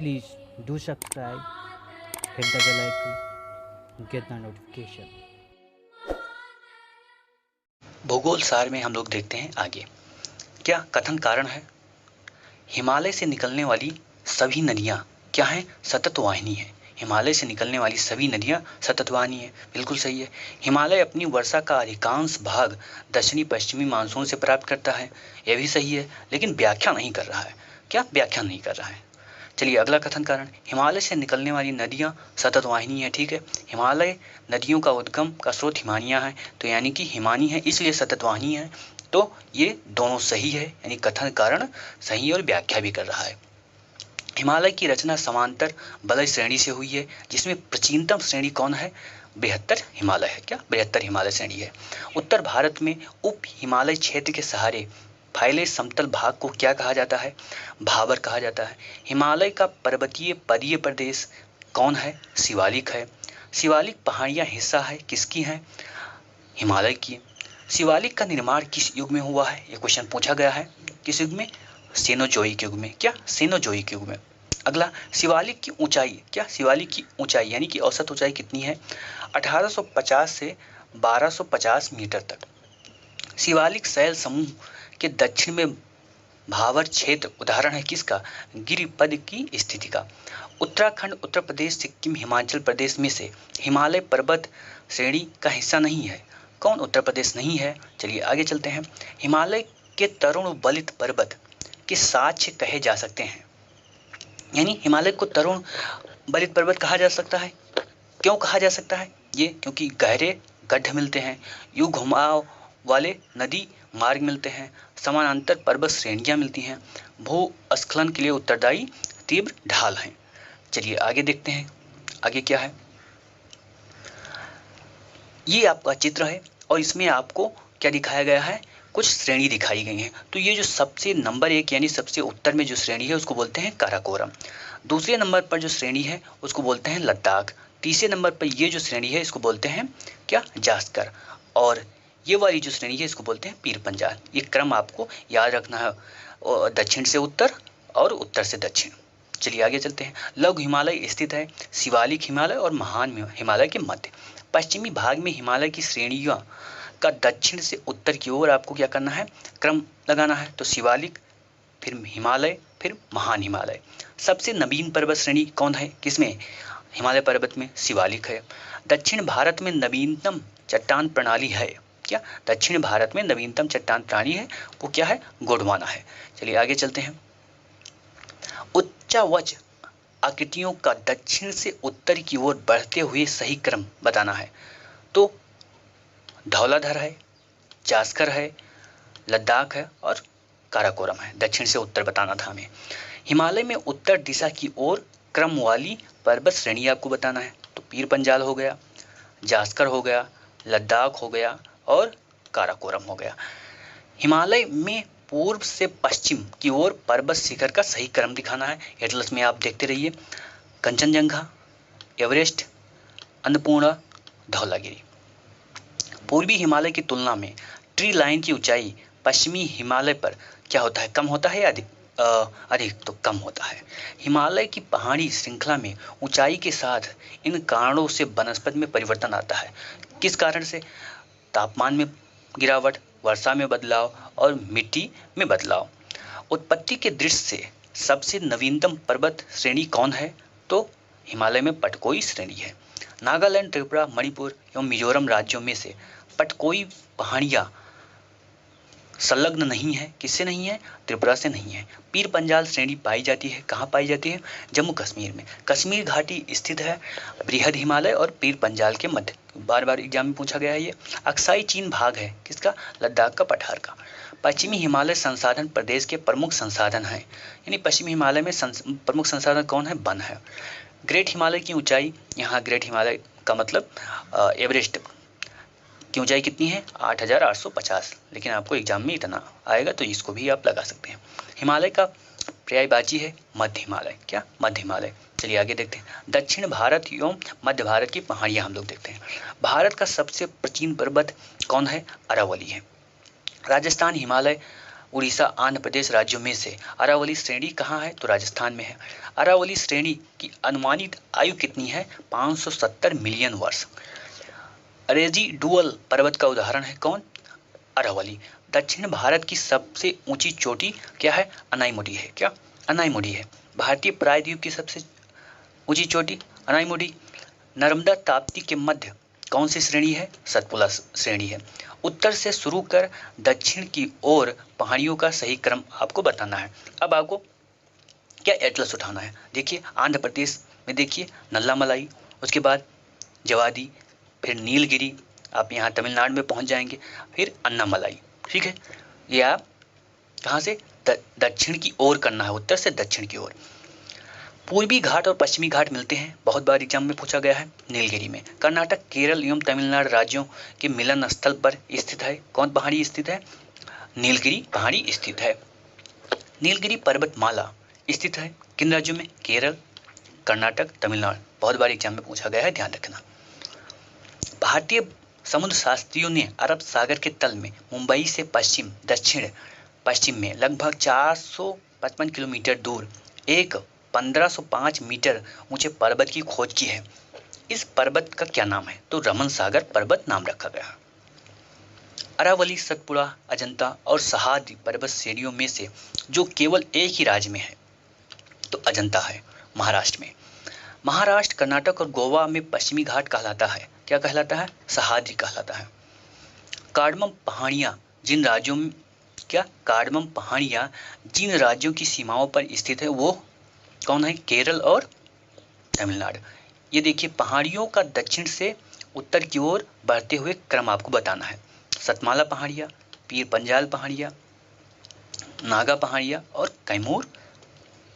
Please do subscribe, hit the bell icon, get the notification. भूगोल सार में हम लोग देखते हैं आगे। क्या कथन कारण है? हिमालय से निकलने वाली सभी नदियां क्या हैं? सतत वाहिनी है। हिमालय से निकलने वाली सभी नदियां सतत वाहिनी है। बिल्कुल सही है। हिमालय अपनी वर्षा का अधिकांश भाग दक्षिणी पश्चिमी मानसून से प्राप्त करता है। यह भी सही है, लेकिन व्याख्या नहीं कर रहा है। क्या व्याख्या नहीं कर रहा है? चलिए अगला कथन कारण, हिमालय से निकलने वाली नदियां सतत वाहिनी है। ठीक है, हिमालय नदियों का उद्गम का स्रोत हिमानियां है, तो यानी कि हिमानी है, इसलिए सतत वाहिनी है। तो ये दोनों सही है, यानी कथन कारण सही है और व्याख्या भी कर रहा है। हिमालय की रचना समांतर वलय श्रेणी से हुई है, जिसमें प्राचीनतम श्रेणी कौन है? बृहत्तर हिमालय है। क्या? बृहत्तर हिमालय श्रेणी है। उत्तर भारत में उप हिमालय क्षेत्र के सहारे फैले समतल भाग को क्या कहा जाता है? भाबर कहा जाता है। हिमालय का पर्वतीय पदीय प्रदेश कौन है? शिवालिक है। शिवालिक पहाड़ियां हिस्सा है किसकी है? हिमालय की। शिवालिक का निर्माण किस युग में हुआ है? ये क्वेश्चन पूछा गया है। किस युग में? सेनोजोइक युग में। क्या? सेनोजोइक युग में। अगला, शिवालिक की ऊंचाई। क्या? शिवालिक की ऊंचाई यानी कि औसत ऊंचाई कितनी है? 1850 से 1250 मीटर तक। शिवालिक शैल समूह के दक्षिण में भावर क्षेत्र उदाहरण है किसका? गिरिपद की स्थिति का। उत्तराखंड, उत्तर प्रदेश, सिक्किम, हिमाचल प्रदेश में से हिमालय पर्वत श्रेणी का हिस्सा नहीं है। कौन उत्तर प्रदेश नहीं है? चलिए आगे चलते हैं। हिमालय के तरुण बलित पर्वत के साक्ष्य कहे जा सकते हैं, यानी हिमालय को तरुण बलित पर्वत कहा जा सकता है। क्यों कहा जा सकता है? ये क्योंकि गहरे गड्ढ मिलते हैं, यू घुमाव वाले नदी मार्ग मिलते हैं, समानांतर पर्वत श्रेणियां मिलती हैं, भूस्खलन के लिए उत्तरदायी तीव्र ढाल हैं। चलिए आगे देखते हैं, आगे क्या है। ये आपका चित्र है और इसमें आपको क्या दिखाया गया है? कुछ श्रेणी दिखाई गई हैं। तो ये जो सबसे नंबर 1 यानी सबसे उत्तर में जो श्रेणी है उसको बोलते हैं काराकोरम। दूसरे नंबर पर जो श्रेणी है उसको बोलते हैं लद्दाख। तीसरे नंबर पर ये जो श्रेणी है इसको बोलते हैं क्या? जास्कर। और ये वाली जो श्रेणी है इसको बोलते हैं पीर पंजाल। ये क्रम आपको याद रखना है, दक्षिण से उत्तर और उत्तर से दक्षिण। चलिए आगे चलते हैं। लघु हिमालय स्थित है शिवालिक हिमालय और महान हिमालय के मध्य। पश्चिमी भाग में हिमालय की श्रेणियों का दक्षिण से उत्तर की ओर आपको क्या करना है? क्रम लगाना है। तो शिवालिक, फिर हिमालय, फिर महान हिमालय। सबसे नवीन पर्वत श्रेणी कौन है? किसमें? हिमालय पर्वत में शिवालिक है। दक्षिण भारत में नवीनतम चट्टान प्रणाली है। क्या? दक्षिण भारत में नवीनतम चट्टान प्रणाली है, वो क्या है? गोंडवाना है। चलिए आगे चलते हैं। उच्चावच आकृतियों का दक्षिण से उत्तर की ओर बढ़ते हुए सही क्रम बताना है। तो धौलाधर है, जास्कर है, लद्दाख है और काराकोरम है। दक्षिण से उत्तर बताना था हमें। हिमालय में उत्तर दिशा की ओर क्रम वाली पर्वत श्रेणी आपको बताना है। तो पीर पंजाल हो गया, जास्कर हो गया, लद्दाख हो गया और काराकोरम हो गया। हिमालय में पूर्व से पश्चिम की ओर पर्वत शिखर का सही क्रम दिखाना है। एटलस में आप देखते रहिए, कंचनजंगा, एवरेस्ट, अन्नपूर्णा, धौलागिरी। पूर्वी हिमालय की तुलना में ट्री लाइन की ऊंचाई पश्चिमी हिमालय पर क्या होता है? कम होता है या अधिक? अधिक। तो कम होता है। हिमालय की पहाड़ी श्रृंखला में ऊंचाई के साथ इन कारणों से वनस्पति में परिवर्तन आता है। किस कारण से? तापमान में गिरावट, वर्षा में बदलाव और मिट्टी में बदलाव। उत्पत्ति के दृश्य से सबसे नवीनतम पर्वत श्रेणी कौन है? तो हिमालय में पटकोई श्रेणी है। नागालैंड, त्रिपुरा, मणिपुर एवं मिजोरम राज्यों में से पटकोई पहाड़ियां संलग्न नहीं है। किससे नहीं है? त्रिपुरा से नहीं है। पीर पंजाल श्रेणी पाई जाती है, कहाँ पाई जाती है? जम्मू कश्मीर में। कश्मीर घाटी स्थित है बृहद हिमालय और पीर पंजाल के मध्य। बार बार एग्जाम में पूछा गया है ये। अक्साई चीन भाग है किसका? लद्दाख का, पठार का। पश्चिमी हिमालय संसाधन प्रदेश के प्रमुख संसाधन हैं, यानी पश्चिमी हिमालय में प्रमुख संसाधन कौन है? वन है। ग्रेट हिमालय की ऊंचाई, यहाँ ग्रेट हिमालय का मतलब एवरेस्ट की ऊंचाई कितनी है? 8850। लेकिन आपको एग्जाम में इतना आएगा तो इसको भी आप लगा सकते हैं। हिमालय का पर्यायवाची है मध्य हिमालय। क्या? मध्य हिमालय। चलिए आगे देखते हैं। दक्षिण भारत एवं मध्य भारत की पहाड़ियां हम लोग देखते हैं। भारत का सबसे प्राचीन पर्वत कौन है? अरावली है। राजस्थान हिमालय उड़ीसा, आंध्र प्रदेश राज्यों में से। अरावली श्रेणी कहाँ है? तो राजस्थान में है। अरावली श्रेणी की अनुमानित आयु कितनी है? 570 मिलियन वर्ष। रेजिडुअल पर्वत का उदाहरण है कौन? अरावली। दक्षिण भारत की सबसे ऊंची चोटी क्या है? अनाईमुडी है। क्या? अनाईमुडी है। भारतीय प्रायद्वीप की सबसे ऊंची चोटी अनाईमुडी। नर्मदा ताप्ती के मध्य कौन सी श्रेणी है? सतपुड़ा श्रेणी है। उत्तर से शुरू कर दक्षिण की ओर पहाड़ियों का सही क्रम आपको बताना है। अब आपको क्या एटलस उठाना है? देखिए आंध्र प्रदेश में देखिए नल्लामलाई, उसके बाद जवादी, फिर नीलगिरी, आप यहाँ तमिलनाडु में पहुँच जाएंगे, फिर अन्नामलाई। ठीक है, ये आप कहाँ से दक्षिण की ओर करना है, उत्तर से दक्षिण की ओर। पूर्वी घाट और पश्चिमी घाट मिलते हैं, बहुत बार एग्जाम में पूछा गया है, नीलगिरी में। कर्नाटक, केरल एवं तमिलनाडु राज्यों के मिलन स्थल पर स्थित है। कौन पहाड़ी स्थित है? नीलगिरी पहाड़ी स्थित है। नीलगिरी पर्वतमाला स्थित है किन राज्यों में? केरल, कर्नाटक, तमिलनाडु। बहुत बार एग्जाम में पूछा गया है, ध्यान रखना। भारतीय समुद्र शास्त्रियों ने अरब सागर के तल में मुंबई से दक्षिण पश्चिम में लगभग 455 किलोमीटर दूर एक 1505 मीटर ऊंचे पर्वत की खोज की है। इस पर्वत का क्या नाम है? तो रमन सागर पर्वत नाम रखा गया। अरावली, सतपुड़ा, अजंता और सह्याद्री पर्वत श्रेणियों में से जो केवल एक ही राज्य में है तो अजंता है, महाराष्ट्र में। महाराष्ट्र, कर्नाटक और गोवा में पश्चिमी घाट कहलाता है। क्या कहलाता है? सह्याद्री कहलाता है। कार्डमम पहाड़ियां जिन राज्यों में कार्डमम पहाड़ियां जिन राज्यों की सीमाओं पर स्थित है वो कौन है? केरल और तमिलनाडु। ये देखिए पहाड़ियों का दक्षिण से उत्तर की ओर बढ़ते हुए क्रम आपको बताना है। सतमाला पहाड़ियां, पीर पंजाल पहाड़ियां, नागा पहाड़ियां और कैमूर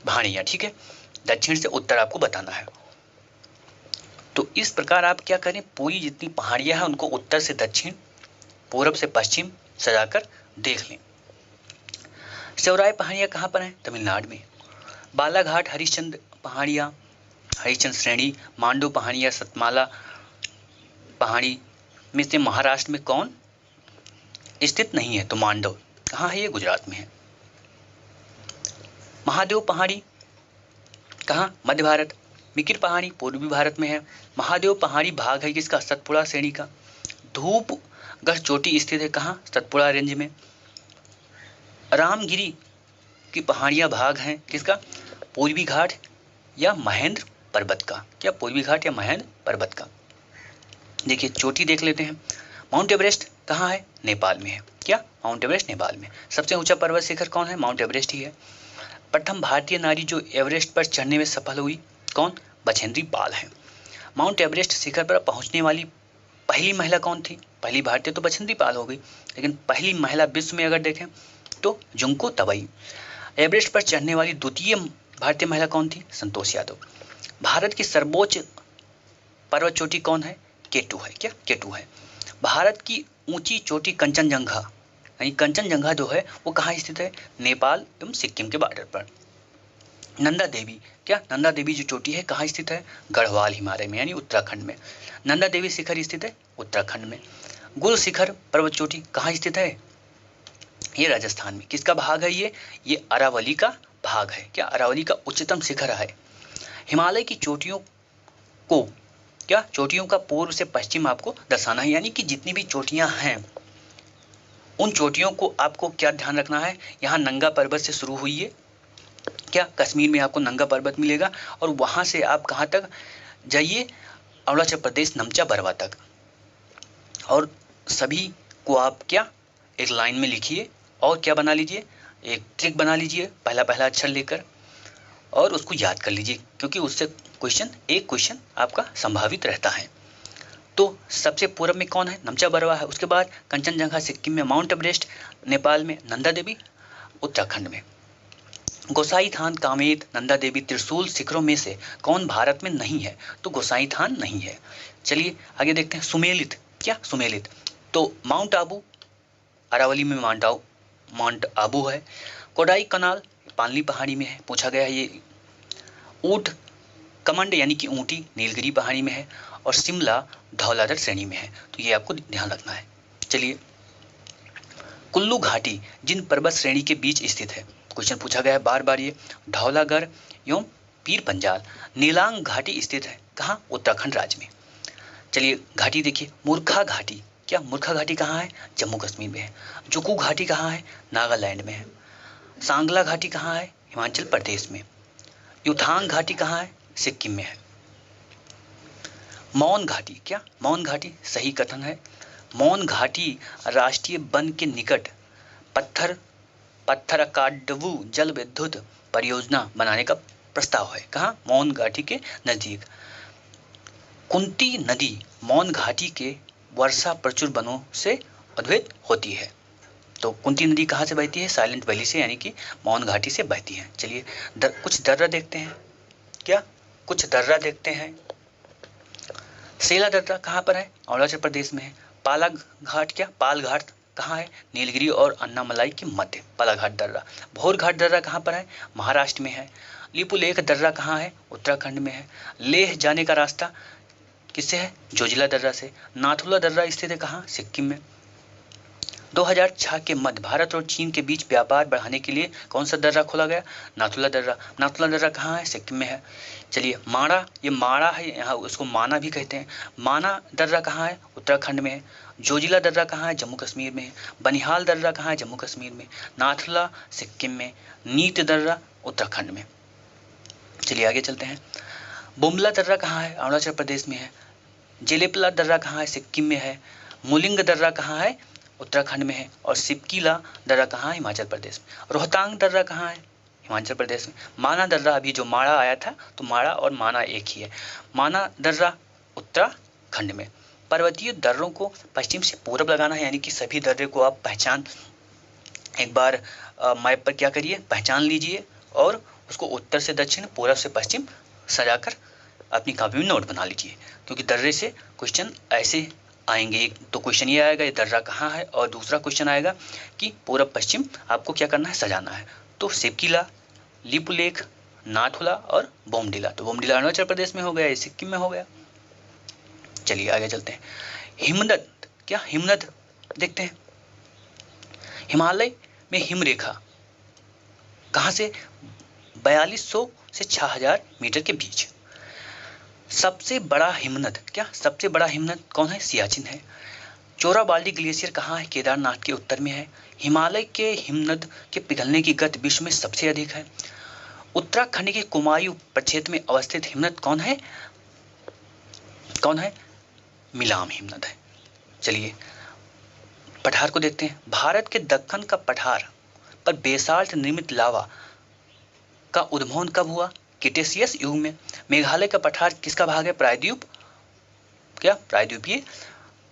पहाड़ियां। ठीक है, दक्षिण से उत्तर आपको बताना है। तो इस प्रकार आप क्या करें, पूरी जितनी पहाड़ियां हैं उनको उत्तर से दक्षिण, पूरब से पश्चिम सजाकर देख लें। सेवराय पहाड़ियां कहाँ पर हैं? तमिलनाडु में। बालाघाट, हरिश्चंद्र पहाड़ियां, हरिश्चंद्र श्रेणी, मांडू पहाड़ियां, सतमाला पहाड़ी में से महाराष्ट्र में कौन स्थित नहीं है? तो मांडव। कहाँ है ये? गुजरात में है। महादेव पहाड़ी कहाँ? मध्य भारत। मिकिर पहाड़ी पूर्वी भारत में है। महादेव पहाड़ी भाग है किसका? सतपुड़ा श्रेणी का। धूपगढ़ चोटी स्थित है कहाँ? सतपुड़ा रेंज में। रामगिरी की पहाड़ियां भाग हैं किसका? पूर्वी घाट या महेंद्र पर्वत का। क्या? पूर्वी घाट या महेंद्र पर्वत का। देखिए चोटी देख लेते हैं। माउंट एवरेस्ट कहाँ है? नेपाल में है। क्या? माउंट एवरेस्ट नेपाल में। सबसे ऊंचा पर्वत शिखर कौन है? माउंट एवरेस्ट ही है। प्रथम भारतीय नारी जो एवरेस्ट पर चढ़ने में सफल हुई कौन? बछेंद्री पाल है। माउंट एवरेस्ट शिखर पर पहुंचने वाली पहली महिला कौन थी? पहली भारतीय तो बछेंद्री पाल हो गई, लेकिन पहली महिला विश्व में अगर देखें तो जुंको तबई। एवरेस्ट पर चढ़ने वाली द्वितीय भारतीय महिला कौन थी? संतोष यादव। भारत की सर्वोच्च पर्वत चोटी कौन है? केटू है। क्या? केटू है। भारत की ऊंची चोटी कंचनजंगा, यानी कंचनजंगा जो है वो कहाँ स्थित है? नेपाल एवं सिक्किम के बॉर्डर पर। नंदा देवी, क्या? नंदा देवी जो चोटी है कहाँ स्थित है? गढ़वाल हिमालय में, यानी उत्तराखंड में। नंदा देवी शिखर स्थित है उत्तराखंड में। गुरु शिखर पर्वत चोटी कहाँ स्थित है? ये राजस्थान में। किसका भाग है ये अरावली का भाग है। क्या? अरावली का उच्चतम शिखर है। हिमालय की चोटियों को क्या? चोटियों का पूर्व से पश्चिम आपको दर्शाना है, यानी कि जितनी भी चोटियां हैं उन चोटियों को आपको क्या ध्यान रखना है? यहाँ नंगा पर्वत से शुरू हुई है। क्या? कश्मीर में आपको नंगा पर्वत मिलेगा और वहां से आप कहाँ तक जाइए? अरुणाचल प्रदेश नमचा बरवा तक। और सभी को आप क्या एक लाइन में लिखिए और क्या बना लीजिए? एक ट्रिक बना लीजिए, पहला पहला अक्षर लेकर, और उसको याद कर लीजिए, क्योंकि उससे एक क्वेश्चन आपका संभावित रहता है। तो सबसे पूर्व में कौन है? नमचा बरवा है। उसके बाद कंचनजंगा सिक्किम में, माउंट एवरेस्ट नेपाल में, नंदा देवी उत्तराखंड में। गोसाई थान, कामेत, नंदा देवी, त्रिशूल शिखरों में से कौन भारत में नहीं है? तो गोसाई थान नहीं है। चलिए आगे देखते हैं। सुमेलित, क्या? सुमेलित तो माउंट आबू, अरावली में माउंट आबू है। कोडाई कनाल पालनी पहाड़ी में है, पूछा गया है ये। ऊंट कमंड यानी कि ऊंटी नीलगिरी पहाड़ी में है। और शिमला धौलाधर श्रेणी में है। तो ये आपको ध्यान रखना है। चलिए कुल्लू घाटी जिन पर्वत श्रेणी के बीच स्थित है। क्वेश्चन पूछा गया है बार बार ये। धौलागढ़ एवं पीर पंजाल। नीलांग घाटी स्थित है कहाँ? उत्तराखंड राज्य में। चलिए घाटी देखिए, मूर्खा घाटी, क्या मूर्खा घाटी कहाँ है? जम्मू कश्मीर में है। जुकू घाटी कहाँ है? नागालैंड में है। सांगला घाटी कहाँ है? हिमाचल प्रदेश में। युथांग घाटी कहाँ है? सिक्किम में है। मौन घाटी, क्या मौन घाटी? सही कथन है। मौन घाटी राष्ट्रीय वन के निकट पत्थरकाडवू जल विद्युत परियोजना बनाने का प्रस्ताव है। कहाँ? मौन घाटी के नजदीक। कुंती नदी मौन घाटी के वर्षा प्रचुर वनों से उद्भित होती है। तो कुंती नदी कहाँ से बहती है? साइलेंट वैली से, यानी कि मौन घाटी से बहती है। चलिए कुछ दर्रा देखते हैं। क्या कुछ दर्रा देखते हैं? सेला दर्रा कहाँ पर है? अरुणाचल प्रदेश में है। पाला घाट, क्या पाल घाट कहाँ है? नीलगिरी और अन्नामलाई के मध्य पालाघाट दर्रा। भोर घाट दर्रा कहाँ पर है? महाराष्ट्र में है। लिपुलेख दर्रा कहाँ है? उत्तराखंड में है। लेह जाने का रास्ता किससे है? जोजिला दर्रा से। नाथुला दर्रा स्थित है कहाँ? सिक्किम में। 2006 के मध्य भारत और चीन के बीच व्यापार बढ़ाने के लिए कौन सा दर्रा खोला गया? नाथुला दर्रा। नाथुला दर्रा कहाँ है? सिक्किम में है। चलिए माणा, ये माणा है, यहाँ उसको माना भी कहते हैं। माना दर्रा कहाँ है? उत्तराखंड में है। जोजिला दर्रा कहाँ है? जम्मू कश्मीर में है। बनिहाल दर्रा कहाँ है? जम्मू कश्मीर में। नाथुला सिक्किम में। नीत दर्रा उत्तराखंड में। चलिए आगे चलते हैं। बुमला दर्रा कहाँ है? अरुणाचल प्रदेश में है। जेलेपला दर्रा कहाँ है? सिक्किम में है। मुलिंग दर्रा कहाँ है? उत्तराखंड में है। और सिपकीला दर्रा कहाँ है? हिमाचल प्रदेश में। रोहतांग दर्रा कहाँ है? हिमाचल प्रदेश में। माना दर्रा, अभी जो माड़ा आया था तो माड़ा और माना एक ही है। माना दर्रा उत्तराखंड में। पर्वतीय दर्रों को पश्चिम से पूरब लगाना है, यानी कि सभी दर्रे को आप पहचान एक बार मैप पर क्या करिए, पहचान लीजिए और उसको उत्तर से दक्षिण, पूरब से पश्चिम सजाकर अपनी कॉपी में नोट बना लीजिए, क्योंकि दर्रे से क्वेश्चन ऐसे आएंगे। एक तो क्वेश्चन ये आएगा ये दर्रा कहाँ है, और दूसरा क्वेश्चन आएगा कि पूरब पश्चिम आपको क्या करना है, सजाना है। तो सिपकीला, लिपुलेख, नाथुला और बोमडिला। तो बोमडिला अरुणाचल प्रदेश में हो गया, ये सिक्किम में हो गया। चलिए आगे चलते हैं। हिमनद, क्या हिमनद देखते हैं। हिमालय में हिमरेखा कहाँ से? 4200 से 6000 मीटर के बीच। सबसे बड़ा हिमनद, क्या सबसे बड़ा हिमनद कौन है? सियाचिन है। चोराबाल्डी ग्लेशियर कहाँ है? केदारनाथ के उत्तर में है। हिमालय के हिमनद के पिघलने की गति विश्व में सबसे अधिक है। उत्तराखंड के कुमायूं प्रक्षेत्र में अवस्थित हिमनद कौन है? कौन है? मिलाम हिमनद है। चलिए पठार को देखते हैं। भारत के दक्कन का पठार पर बेसाल्ट निर्मित लावा का उद्भवन कब हुआ? क्रिटेशियस युग में। मेघालय का पठार किसका भाग है? प्रायद्वीप, क्या प्रायद्वीपीय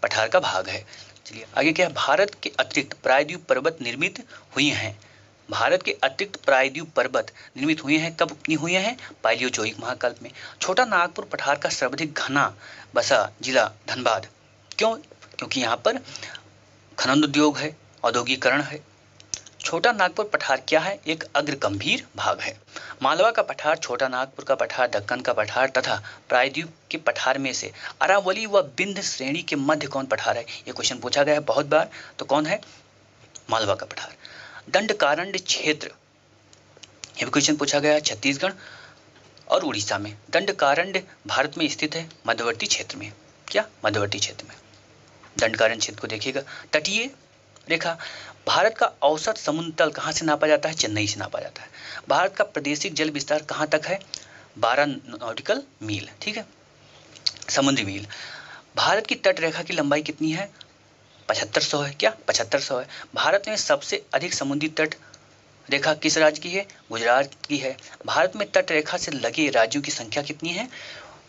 पठार का भाग है। चलिए आगे क्या है? भारत के अतिरिक्त प्रायद्वीप पर्वत निर्मित हुए हैं। भारत के अतिरिक्त प्रायद्वीप पर्वत निर्मित हुए हैं, कब हुए हैं? पालियोजोइक महाकल्प में। छोटा नागपुर पठार का सर्वाधिक घना बसा जिला धनबाद। क्यों? क्योंकि यहाँ पर खनन उद्योग है, औद्योगिकरण है। छोटा नागपुर पठार क्या है? एक अग्र गंभीर भाग है। मालवा का पठार, छोटा नागपुर का पठार, दक्कन का पठार तथा प्रायद्वीप के पठार में से अरावली व विंध्य श्रेणी के मध्य कौन पठार है? ये क्वेश्चन पूछा गया है बहुत बार, तो कौन है? मालवा का पठार। दंडकारण्य क्षेत्र, ये भी क्वेश्चन पूछा गया है छत्तीसगढ़ और उड़ीसा में। दंडकारण्य भारत में स्थित है मध्यवर्ती क्षेत्र में। क्या? मध्यवर्ती क्षेत्र में। दंडकारण्य क्षेत्र को देखिएगा। तटीय रेखा, भारत का औसत समुद्र तल कहाँ से नापा जाता है? चेन्नई से नापा जाता है। भारत का प्रादेशिक जल विस्तार कहाँ तक है? 12 नॉटिकल मील, ठीक है, समुद्री मील। भारत की तट रेखा की लंबाई कितनी है? 7500 है। क्या? 7500 है। भारत में सबसे अधिक समुद्री तट रेखा किस राज्य की है? गुजरात की है। भारत में तट रेखा से लगे राज्यों की संख्या कितनी है?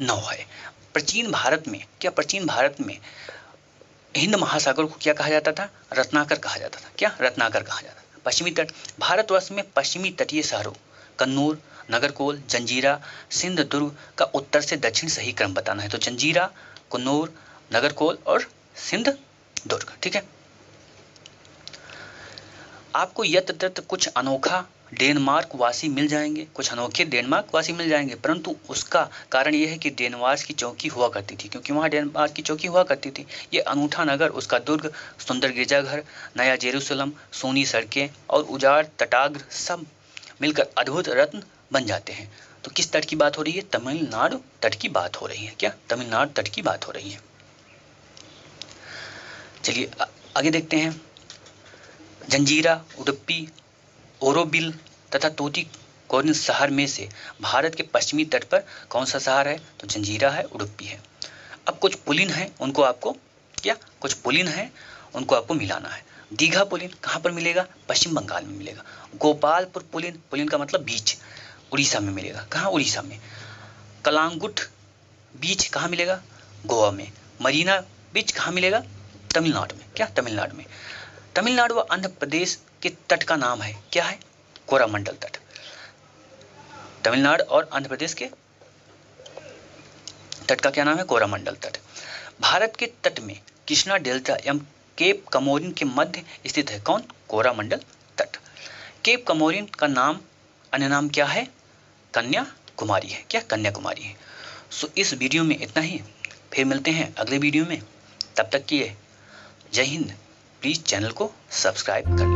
9 है। प्राचीन भारत में, क्या प्राचीन भारत में हिंद महासागर को क्या कहा जाता था? रत्नाकर कहा जाता था। क्या? रत्नाकर कहा जाता था। पश्चिमी तट, भारतवर्ष में पश्चिमी तटीय शहरों कन्नूर, नगरकोल, जंजीरा, सिंध दुर्ग का उत्तर से दक्षिण सही क्रम बताना है। तो जंजीरा, कन्नूर, नगरकोल और सिंध दुर्ग, ठीक है। आपको यत्र तत्र कुछ अनोखा डेनमार्क वासी मिल जाएंगे, कुछ अनोखे डेनमार्क वासी मिल जाएंगे, परंतु उसका कारण यह है कि डेनमार्क की चौकी हुआ करती थी, क्योंकि वहाँ डेनमार्क की चौकी हुआ करती थी। ये अनूठा नगर, उसका दुर्ग, सुंदर गिरजाघर, नया जेरूसलम, सोनी सड़कें और उजाड़ तटाग्र सब मिलकर अद्भुत रत्न बन जाते हैं। तो किस तट की बात हो रही है? तमिलनाडु तट की बात हो रही है। क्या? तमिलनाडु तट की बात हो रही है। चलिए आगे देखते हैं। जंजीरा, उडुपी, ओरोविल तथा तूतीकोरिन शहर में से भारत के पश्चिमी तट पर कौन सा शहर है? तो जंजीरा है, उडुपी है। अब कुछ पुलिन है, उनको आपको क्या कुछ पुलिन है उनको आपको मिलाना है। दीघा पुलिन कहाँ पर मिलेगा? पश्चिम बंगाल में मिलेगा। गोपालपुर पुलिन, पुलिन का मतलब बीच, उड़ीसा में मिलेगा। कहाँ? उड़ीसा में। कलांगुट बीच कहाँ मिलेगा? गोवा में। मरीना बीच कहाँ मिलेगा? तमिलनाडु में। क्या? तमिलनाडु में। तमिलनाडु व आंध्र प्रदेश के तट का नाम है, क्या है? कोरामंडल तट। तमिलनाडु और आंध्र प्रदेश के तट का क्या नाम है? कोरामंडल तट। भारत के तट में कृष्णा डेल्टा एवं केप कमोरिन के मध्य स्थित है कौन? कोरामंडल तट। केप कमोरिन का नाम, अन्य नाम क्या है? कन्याकुमारी है। क्या? कन्याकुमारी है। सो इस वीडियो में इतना ही, फिर मिलते हैं अगले वीडियो में। तब तक के लिए जय हिंद। प्लीज चैनल को सब्सक्राइब कर